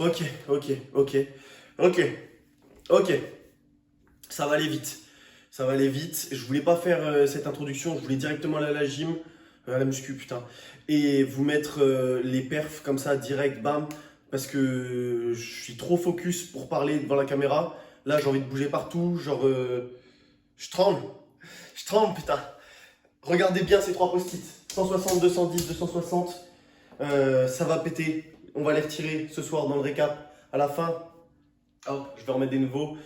Ok, ok, ok, ok, ok. Ça va aller vite. Ça va aller vite. Je voulais pas faire cette introduction, je voulais directement aller à la gym, à la muscu, putain. Et vous mettre les perfs comme ça, direct, bam. Parce que je suis trop focus pour parler devant la caméra. Là, j'ai envie de bouger partout. Genre, je tremble. Je tremble, putain. Regardez bien ces trois post-it. 160, 210, 260. Ça va péter. On va les retirer ce soir dans le récap. À la fin, hop, je vais remettre des nouveaux.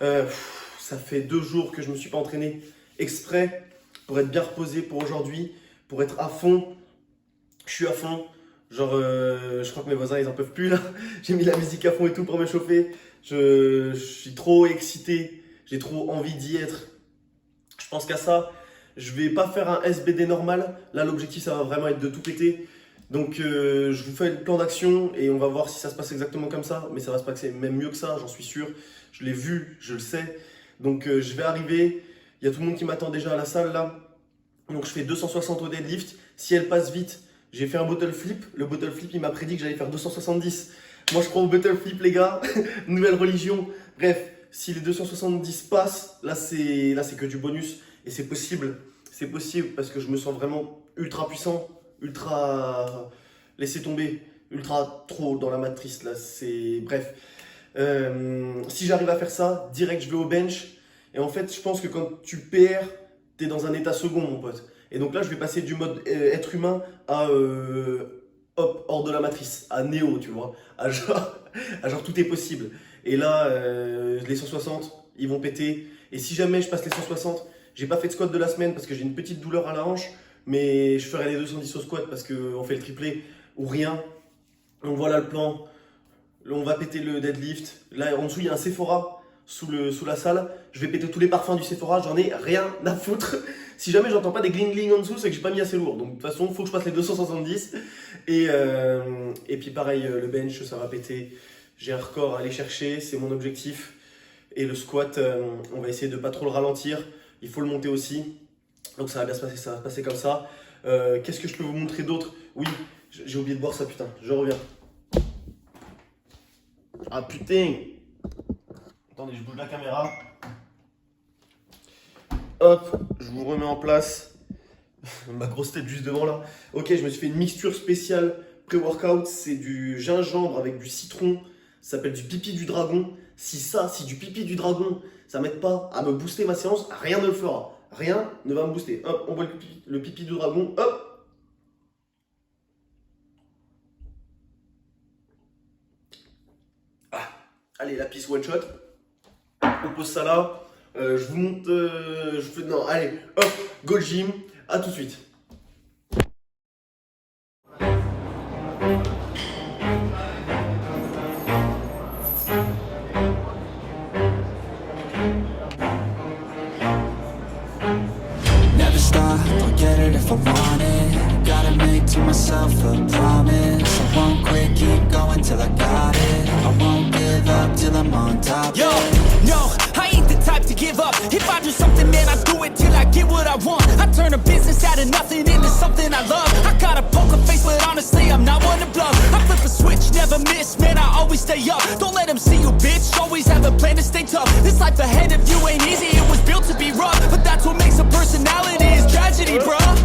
Ça fait 2 jours que je me suis pas entraîné exprès pour être bien reposé pour aujourd'hui, pour être à fond. Je suis à fond. Genre, je crois que mes voisins ils en peuvent plus là. J'ai mis la musique à fond et tout pour me chauffer. Je suis trop excité. J'ai trop envie d'y être. Je pense qu'à ça. Je vais pas faire un SBD normal. Là, l'objectif, ça va vraiment être de tout péter. Donc, je vous fais le plan d'action et on va voir si ça se passe exactement comme ça. Mais ça va se passer même mieux que ça, j'en suis sûr. Je l'ai vu, je le sais. Donc, je vais arriver. Il y a tout le monde qui m'attend déjà à la salle là. Donc, je fais 260 au deadlift. Si elle passe vite, j'ai fait un bottle flip. Le bottle flip, il m'a prédit que j'allais faire 270. Moi, je crois au bottle flip, les gars. Nouvelle religion. Bref, si les 270 passent, là, c'est que du bonus. Et c'est possible parce que je me sens vraiment ultra puissant, ultra laissé tomber, ultra trop dans la matrice là. Bref. Si j'arrive à faire ça, direct je vais au bench. Et en fait, je pense que quand tu perds, t'es dans un état second, mon pote. Et donc là, je vais passer du mode être humain à hop, hors de la matrice, à néo, tu vois, à genre tout est possible. Et là, les 160, ils vont péter. Et si jamais je passe les 160, j'ai pas fait de squat de la semaine parce que j'ai une petite douleur à la hanche, mais je ferai les 210 au squat parce qu'on fait le triplé ou rien. Donc voilà le plan. Là, on va péter le deadlift. Là, en dessous, il y a un Sephora sous la salle. Je vais péter tous les parfums du Sephora, j'en ai rien à foutre. Si jamais j'entends pas des gling gling en dessous, c'est que j'ai pas mis assez lourd. Donc de toute façon, il faut que je passe les 270. Et puis pareil, le bench, ça va péter. J'ai un record à aller chercher, c'est mon objectif. Et le squat, on va essayer de pas trop le ralentir. Il faut le monter aussi. Donc ça va bien se passer, ça va se passer comme ça. Qu'est-ce que je peux vous montrer d'autre? Oui, j'ai oublié de boire ça, putain. Je reviens. Ah putain. Attendez, je bouge la caméra. Hop, je vous remets en place. Ma grosse tête juste devant là. Ok, je me suis fait une mixture spéciale pré-workout. C'est du gingembre avec du citron. Ça s'appelle du pipi du dragon. Si du pipi du dragon, ça m'aide pas à me booster ma séance, rien ne le fera. Rien ne va me booster. Hop, on voit le pipi du dragon. Hop. Ah. Allez, la pisse one shot. On pose ça là. Je vous monte. Non, allez, hop, go gym. À tout de suite. Never stop, I'll get it if I want it. Gotta make to myself a promise. I won't quit, keep going till I got it. I won't give up till I'm on top. Yo, no, I ain't the type to give up. If I do something, man, I do it till I get what I want. I turn a business out of nothing into something I love. I got a poker face, but honestly, I'm not one to bluff. I flip a switch, never miss, man, I always stay up. Don't let them see you, bitch, always have a plan to stay tough. This life ahead of you ain't easy, it was built to be rough. But that's what makes a personality, is tragedy, bruh.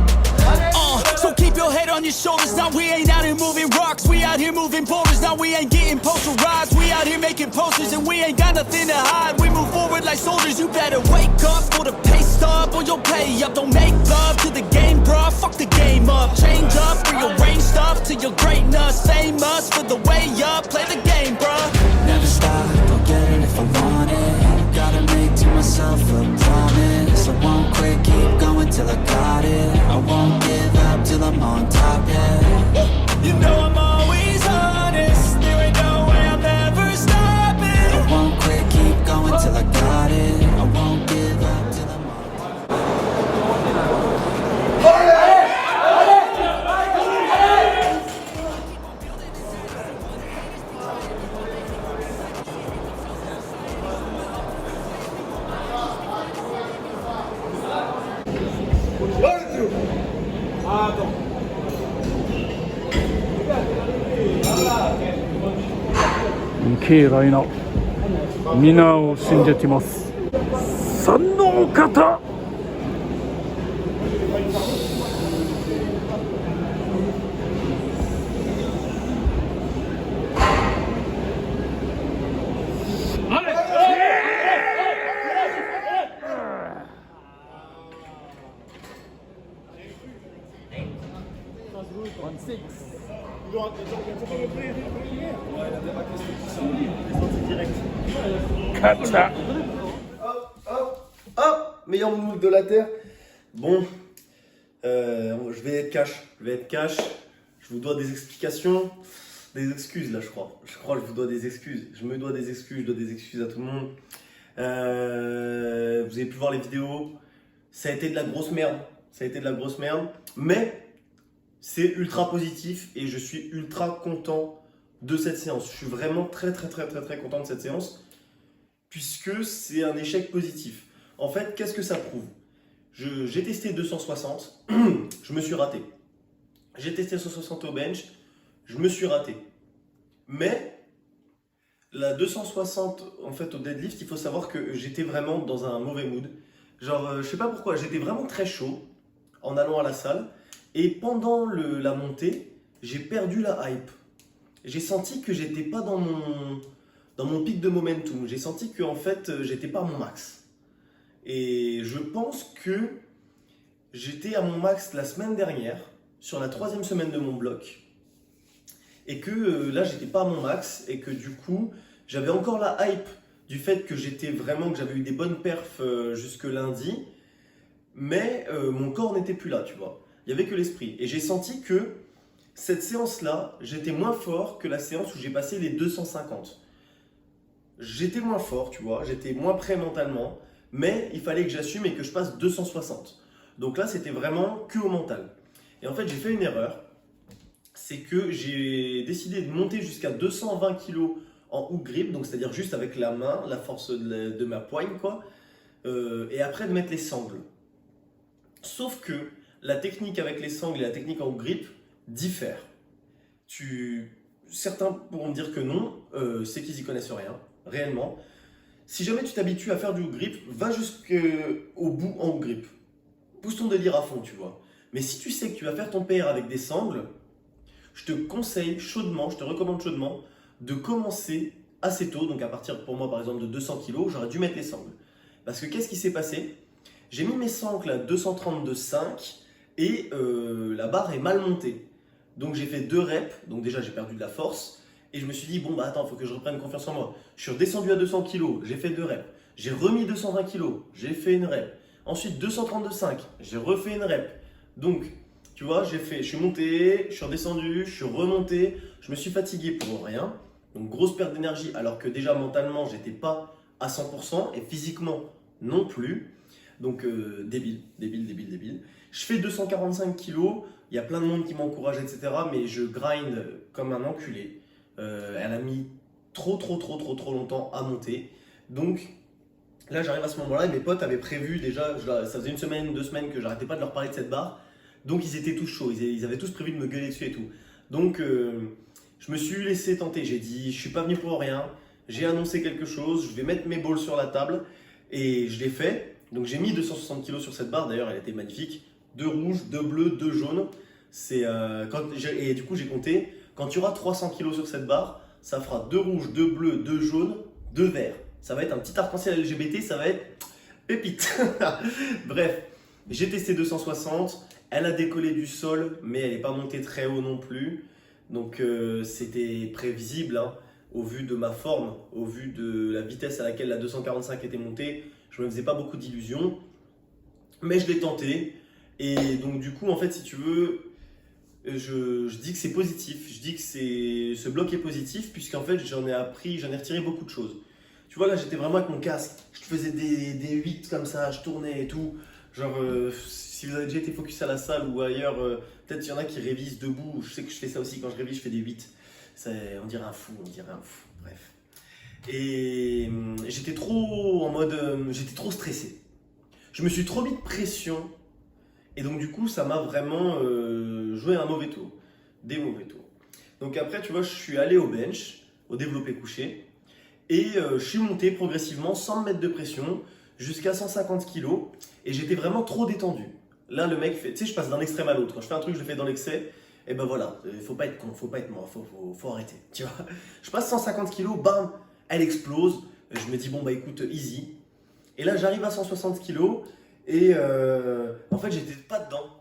So keep your head on your shoulders. Now we ain't out here moving rocks, we out here moving boulders. Now we ain't getting posterized, we out here making posters. And we ain't got nothing to hide, we move forward like soldiers. You better wake up for the pay stub, or you'll pay up. Don't make love to the game, bruh, fuck the game up. Change up, rearrange stuff to your greatness. Famous for the way up, play the game, bruh. Never stop, I'll get it if I want it. Gotta make to myself a promise. I won't quit, keep going till I got it. I won't give up till I'm on top, yeah. You know I'm always honest, there ain't no way I'm ever stopping. I won't quit, keep going till I got it. I won't give up till I'm on top. 軽来の皆を信じてます。三の方。Hop, meilleur moule de la terre. Bon, je vais être cash. Je vous dois des explications, des excuses là, je crois. Je crois que je vous dois des excuses. Je me dois des excuses, je dois des excuses à tout le monde. Vous avez pu voir les vidéos. Ça a été de la grosse merde. Mais c'est ultra positif et je suis ultra content de cette séance. Je suis vraiment très content de cette séance puisque c'est un échec positif. En fait, qu'est-ce que ça prouve? J'ai testé 260, je me suis raté. J'ai testé 160 au bench, je me suis raté. Mais la 260 en fait au deadlift, il faut savoir que j'étais vraiment dans un mauvais mood. Genre, je sais pas pourquoi, j'étais vraiment très chaud en allant à la salle. Et pendant la montée, j'ai perdu la hype. J'ai senti que j'étais pas dans mon pic de momentum. J'ai senti que en fait, j'étais pas à mon max. Et je pense que j'étais à mon max la semaine dernière, sur la 3e semaine de mon bloc. Et que là, j'étais pas à mon max. Et que du coup, j'avais encore la hype du fait que que j'avais eu des bonnes perfs jusque lundi. Mais mon corps n'était plus là, tu vois. Il n'y avait que l'esprit. Et j'ai senti que cette séance-là, j'étais moins fort que la séance où j'ai passé les 250. J'étais moins fort, tu vois, j'étais moins prêt mentalement, mais il fallait que j'assume et que je passe 260. Donc là, c'était vraiment que au mental. Et en fait, j'ai fait une erreur. C'est que j'ai décidé de monter jusqu'à 220 kg en hook grip, donc c'est-à-dire juste avec la main, la force de ma poigne, quoi. Et après de mettre les sangles. Sauf que la technique avec les sangles et la technique en grip diffèrent. Certains pourront me dire que non, c'est qu'ils y connaissent rien, réellement. Si jamais tu t'habitues à faire du grip, va jusqu'au bout en grip. Pousse ton délire à fond, tu vois. Mais si tu sais que tu vas faire ton PR avec des sangles, je te conseille chaudement, je te recommande chaudement de commencer assez tôt. Donc à partir, pour moi par exemple, de 200 kg, j'aurais dû mettre les sangles. Parce que qu'est-ce qui s'est passé? J'ai mis mes sangles à 232,5 et la barre est mal montée. Donc j'ai fait 2 reps, donc déjà j'ai perdu de la force. Et je me suis dit, bon bah attends, il faut que je reprenne confiance en moi. Je suis redescendu à 200 kg, j'ai fait 2 reps. J'ai remis 220 kg, j'ai fait une rep. Ensuite 232,5, j'ai refait une rep. Donc, tu vois, je suis monté, je suis redescendu, je suis remonté. Je me suis fatigué pour rien. Donc grosse perte d'énergie alors que déjà mentalement, j'étais pas à 100% et physiquement non plus. Donc débile. Je fais 245 kg, il y a plein de monde qui m'encourage, etc. Mais je grind comme un enculé. Elle a mis trop longtemps à monter. Donc là j'arrive à ce moment-là et mes potes avaient prévu déjà, ça faisait 1 semaine, 2 semaines que j'arrêtais pas de leur parler de cette barre. Donc ils étaient tous chauds, ils avaient tous prévu de me gueuler dessus et tout. Donc je me suis laissé tenter, j'ai dit je suis pas venu pour rien. J'ai annoncé quelque chose, je vais mettre mes balls sur la table et je l'ai fait. Donc j'ai mis 260 kg sur cette barre, d'ailleurs elle était magnifique. 2 rouges, 2 bleus, 2 jaunes. Et du coup j'ai compté, quand tu auras 300 kg sur cette barre, ça fera 2 rouges, 2 bleus, 2 jaunes, 2 verts. Ça va être un petit arc-en-ciel LGBT, ça va être pépite. Bref, j'ai testé 260, elle a décollé du sol, mais elle n'est pas montée très haut non plus. Donc c'était prévisible, hein, au vu de ma forme, au vu de la vitesse à laquelle la 245 était montée. Je ne me faisais pas beaucoup d'illusions, mais je l'ai tenté. Et donc du coup, en fait, si tu veux, je dis que c'est positif. Je dis que ce bloc est positif, puisqu'en fait, j'en ai retiré beaucoup de choses. Tu vois, là, j'étais vraiment avec mon casque. Je faisais des 8 comme ça, je tournais et tout. Genre, si vous avez déjà été focus à la salle ou ailleurs, peut-être il y en a qui révisent debout. Je sais que je fais ça aussi quand je révise, je fais des 8. On dirait un fou, bref. Et j'étais trop j'étais trop stressé. Je me suis trop mis de pression. Et donc du coup, ça m'a vraiment joué un mauvais tour. Des mauvais tours. Donc après, tu vois, je suis allé au bench. au développé couché. Et je suis monté progressivement sans me mettre de pression jusqu'à 150 kg. Et j'étais vraiment trop détendu. Là, le mec fait, tu sais, je passe d'un extrême à l'autre. Quand je fais un truc, je le fais dans l'excès. Et ben voilà, faut pas être con, faut pas être mort, faut arrêter. Tu vois, je passe 150 kg, bam, elle explose. Je me dis, bon, bah écoute, easy. Et là, j'arrive à 160 kg. Et en fait, j'étais pas dedans.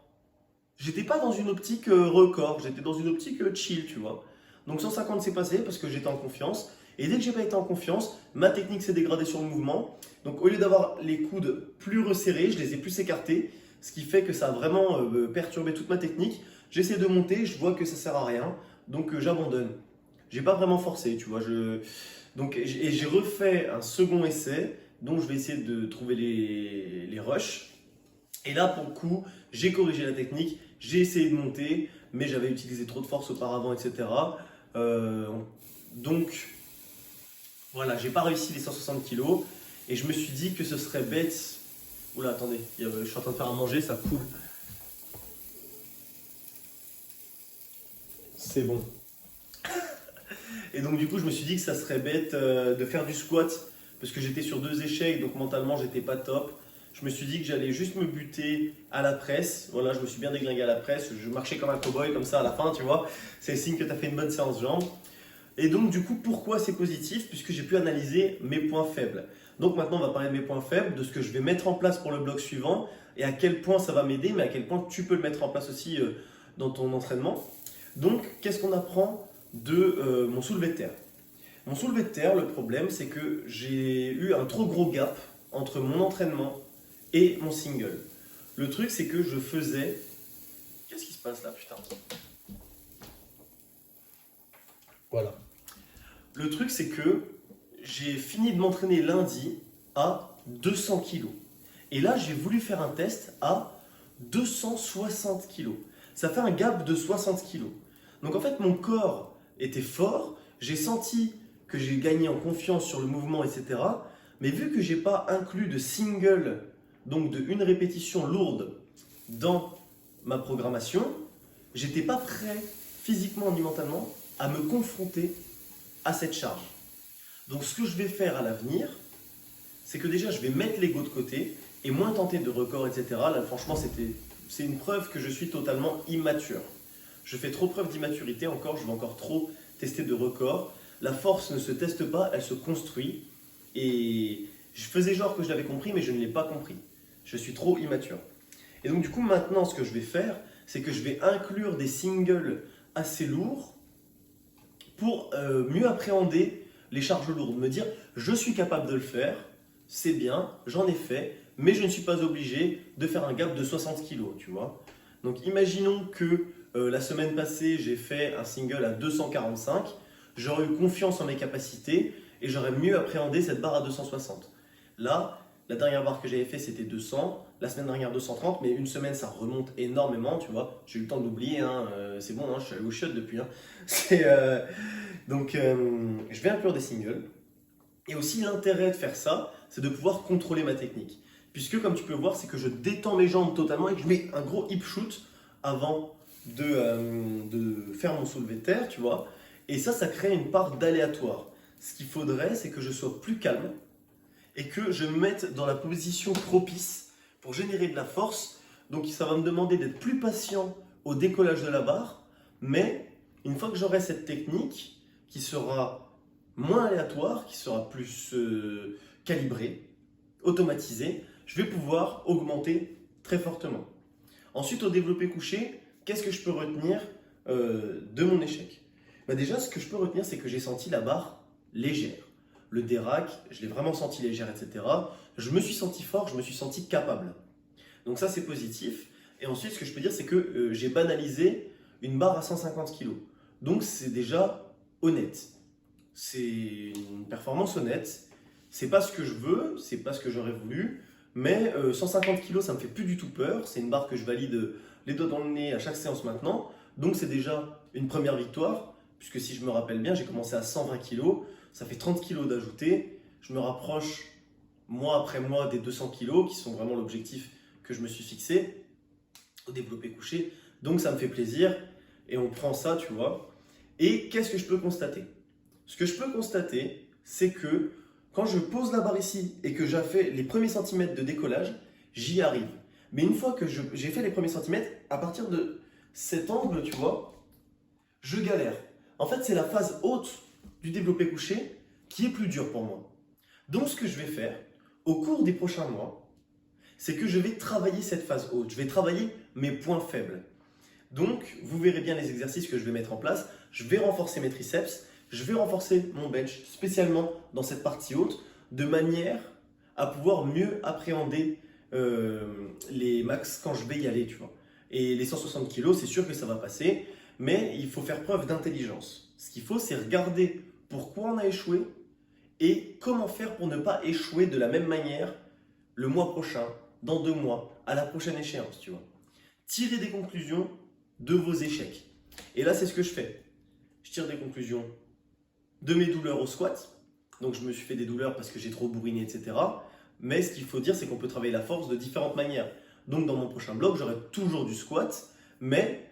J'étais pas dans une optique record, j'étais dans une optique chill, tu vois. Donc 150 s'est passé parce que j'étais en confiance. Et dès que j'ai pas été en confiance, ma technique s'est dégradée sur le mouvement. Donc au lieu d'avoir les coudes plus resserrés, je les ai plus écartés. Ce qui fait que ça a vraiment perturbé toute ma technique. J'essaie de monter, je vois que ça sert à rien. Donc j'abandonne. J'ai pas vraiment forcé, tu vois. Et j'ai refait un second essai. Donc je vais essayer de trouver les rushs. Et là, pour le coup, j'ai corrigé la technique, j'ai essayé de monter, mais j'avais utilisé trop de force auparavant, etc. Donc, voilà, j'ai pas réussi les 160 kg. Et je me suis dit que ce serait bête. Oula, attendez, je suis en train de faire à manger, ça coule. C'est bon. Et donc, du coup, je me suis dit que ça serait bête de faire du squat, parce que j'étais sur 2 échecs, donc mentalement, j'étais pas top. Je me suis dit que j'allais juste me buter à la presse. Voilà, je me suis bien déglingué à la presse. Je marchais comme un cow-boy, comme ça à la fin, tu vois. C'est le signe que tu as fait une bonne séance jambes. Et donc, du coup, pourquoi c'est positif? Puisque j'ai pu analyser mes points faibles. Donc, maintenant, on va parler de mes points faibles, de ce que je vais mettre en place pour le bloc suivant et à quel point ça va m'aider, mais à quel point tu peux le mettre en place aussi dans ton entraînement. Donc, qu'est-ce qu'on apprend de mon soulevé de terre? Mon soulevé de terre, le problème, c'est que j'ai eu un trop gros gap entre mon entraînement et mon single. Le truc, c'est que je faisais... Qu'est-ce qui se passe là, putain? Voilà. Le truc, c'est que j'ai fini de m'entraîner lundi à 200 kg. Et là, j'ai voulu faire un test à 260 kg. Ça fait un gap de 60 kg. Donc en fait, mon corps était fort. J'ai senti que j'ai gagné en confiance sur le mouvement, etc. Mais vu que j'ai pas inclus de single, donc de une répétition lourde dans ma programmation, j'étais pas prêt physiquement ni mentalement à me confronter à cette charge. Donc ce que je vais faire à l'avenir, c'est que déjà je vais mettre l'ego de côté et moins tenter de records, etc. Là franchement c'est une preuve que je suis totalement immature. Je fais trop preuve d'immaturité encore, je vais encore trop tester de records. La force ne se teste pas, elle se construit. Et je faisais genre que je l'avais compris, mais je ne l'ai pas compris. Je suis trop immature. Et donc du coup maintenant ce que je vais faire, c'est que je vais inclure des singles assez lourds pour mieux appréhender les charges lourdes. Me dire, je suis capable de le faire, c'est bien, j'en ai fait, mais je ne suis pas obligé de faire un gap de 60 kg, tu vois. Donc imaginons que la semaine passée, j'ai fait un single à 245, j'aurais eu confiance en mes capacités et j'aurais mieux appréhendé cette barre à 260. Là, la dernière barre que j'avais fait, c'était 200, la semaine dernière 230, mais une semaine, ça remonte énormément, tu vois. J'ai eu le temps d'oublier, hein, c'est bon, hein, je suis allé au shot depuis. Hein. Donc, je vais inclure des singles. Et aussi, l'intérêt de faire ça, c'est de pouvoir contrôler ma technique. Puisque, comme tu peux voir, c'est que je détends mes jambes totalement et que je mets un gros hip shoot avant de faire mon soulevé de terre, tu vois. Et ça crée une part d'aléatoire. Ce qu'il faudrait, c'est que je sois plus calme et que je me mette dans la position propice pour générer de la force. Donc ça va me demander d'être plus patient au décollage de la barre, mais une fois que j'aurai cette technique qui sera moins aléatoire, qui sera plus calibrée, automatisée, je vais pouvoir augmenter très fortement. Ensuite, au développé couché, qu'est-ce que je peux retenir de mon échec? Déjà, ce que je peux retenir, c'est que j'ai senti la barre légère. Le dérac, je l'ai vraiment senti légère, etc. Je me suis senti fort, je me suis senti capable. Donc ça, c'est positif. Et ensuite, ce que je peux dire, c'est que j'ai banalisé une barre à 150 kg. Donc c'est déjà honnête. C'est une performance honnête. C'est pas ce que je veux, c'est pas ce que j'aurais voulu. Mais 150 kg, ça me fait plus du tout peur. C'est une barre que je valide les doigts dans le nez à chaque séance maintenant. Donc c'est déjà une première victoire. Puisque si je me rappelle bien, j'ai commencé à 120 kg. Ça fait 30 kg d'ajouter. Je me rapproche mois après mois des 200 kg qui sont vraiment l'objectif que je me suis fixé au développé couché. Donc ça me fait plaisir et on prend ça, tu vois. Et qu'est-ce que je peux constater? ce que je peux constater, c'est que quand je pose la barre ici et que j'ai fait les premiers centimètres de décollage, j'y arrive. Mais une fois que j'ai fait les premiers centimètres, à partir de cet angle, tu vois, je galère. En fait, c'est la phase haute du développé couché qui est plus dure pour moi. Donc, ce que je vais faire au cours des prochains mois, c'est que je vais travailler cette phase haute. Je vais travailler mes points faibles. Donc, vous verrez bien les exercices que je vais mettre en place. Je vais renforcer mes triceps. Je vais renforcer mon bench, spécialement dans cette partie haute, de manière à pouvoir mieux appréhender les max quand je vais y aller, tu vois. Et les 160 kg, c'est sûr que ça va passer, mais il faut faire preuve d'intelligence. Ce qu'il faut, c'est regarder pourquoi on a échoué et comment faire pour ne pas échouer de la même manière le mois prochain, dans 2 mois, à la prochaine échéance, tu vois. Tirez des conclusions de vos échecs. Et là, c'est ce que je fais. Je tire des conclusions de mes douleurs au squat. Donc, je me suis fait des douleurs parce que j'ai trop bourriné, etc. Mais ce qu'il faut dire, c'est qu'on peut travailler la force de différentes manières. Donc, dans mon prochain blog, j'aurai toujours du squat, mais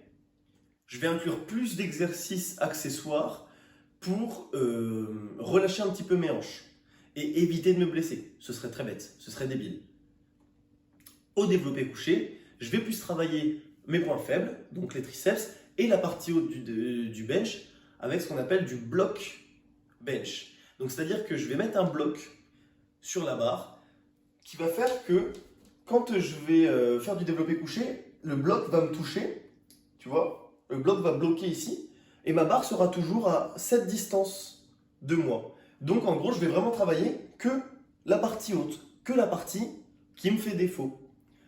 je vais inclure plus d'exercices accessoires pour relâcher un petit peu mes hanches et éviter de me blesser. Ce serait très bête, ce serait débile. Au développé couché, je vais plus travailler mes points faibles, donc les triceps, et la partie haute du bench avec ce qu'on appelle du bloc bench. Donc, c'est-à-dire que je vais mettre un bloc sur la barre qui va faire que quand je vais faire du développé couché, le bloc va me toucher, tu vois, le bloc va bloquer ici, et ma barre sera toujours à cette distance de moi. Donc en gros, je vais vraiment travailler que la partie haute, que la partie qui me fait défaut.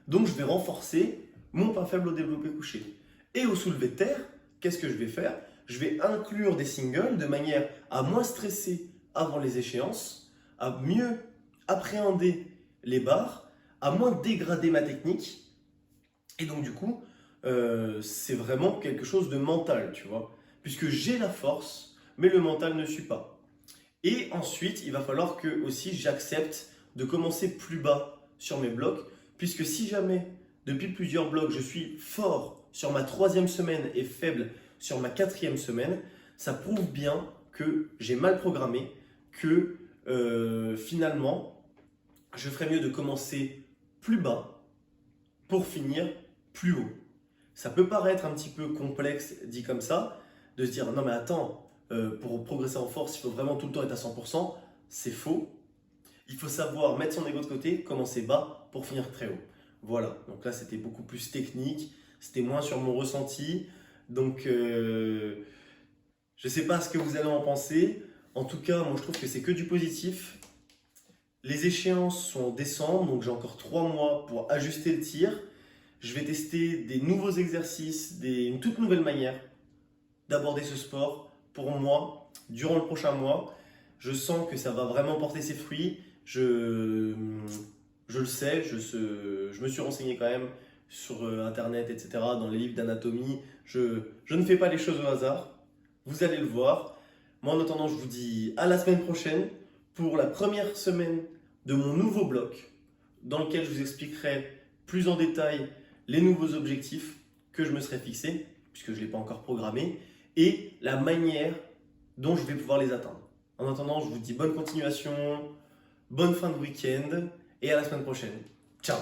Donc je vais renforcer mon point faible au développé couché. Et au soulevé de terre, qu'est-ce que je vais faire? Je vais inclure des singles de manière à moins stresser avant les échéances, à mieux appréhender les barres, à moins dégrader ma technique. Et donc du coup, c'est vraiment quelque chose de mental, tu vois. Puisque j'ai la force, mais le mental ne suit pas. Et ensuite, il va falloir que aussi j'accepte de commencer plus bas sur mes blocs, puisque si jamais, depuis plusieurs blocs, je suis fort sur ma 3e semaine et faible sur ma 4e semaine, ça prouve bien que j'ai mal programmé, que finalement, je ferais mieux de commencer plus bas pour finir plus haut. Ça peut paraître un petit peu complexe dit comme ça, de se dire non mais attends, pour progresser en force, il faut vraiment tout le temps être à 100%. C'est faux. Il faut savoir mettre son ego de côté, commencer bas pour finir très haut. Voilà, donc là c'était beaucoup plus technique, c'était moins sur mon ressenti. Donc je ne sais pas ce que vous allez en penser. En tout cas, moi je trouve que c'est que du positif. Les échéances sont en décembre, donc j'ai encore 3 mois pour ajuster le tir. Je vais tester des nouveaux exercices, une toute nouvelle manière d'aborder ce sport pour moi durant le prochain mois. Je sens que ça va vraiment porter ses fruits. Je le sais, je me suis renseigné quand même sur internet, etc., dans les livres d'anatomie. Je ne fais pas les choses au hasard. Vous allez le voir. Moi, en attendant, je vous dis à la semaine prochaine pour la première semaine de mon nouveau bloc dans lequel je vous expliquerai plus en détail les nouveaux objectifs que je me serai fixés, puisque je ne l'ai pas encore programmé, et la manière dont je vais pouvoir les atteindre. En attendant, je vous dis bonne continuation, bonne fin de week-end, et à la semaine prochaine. Ciao!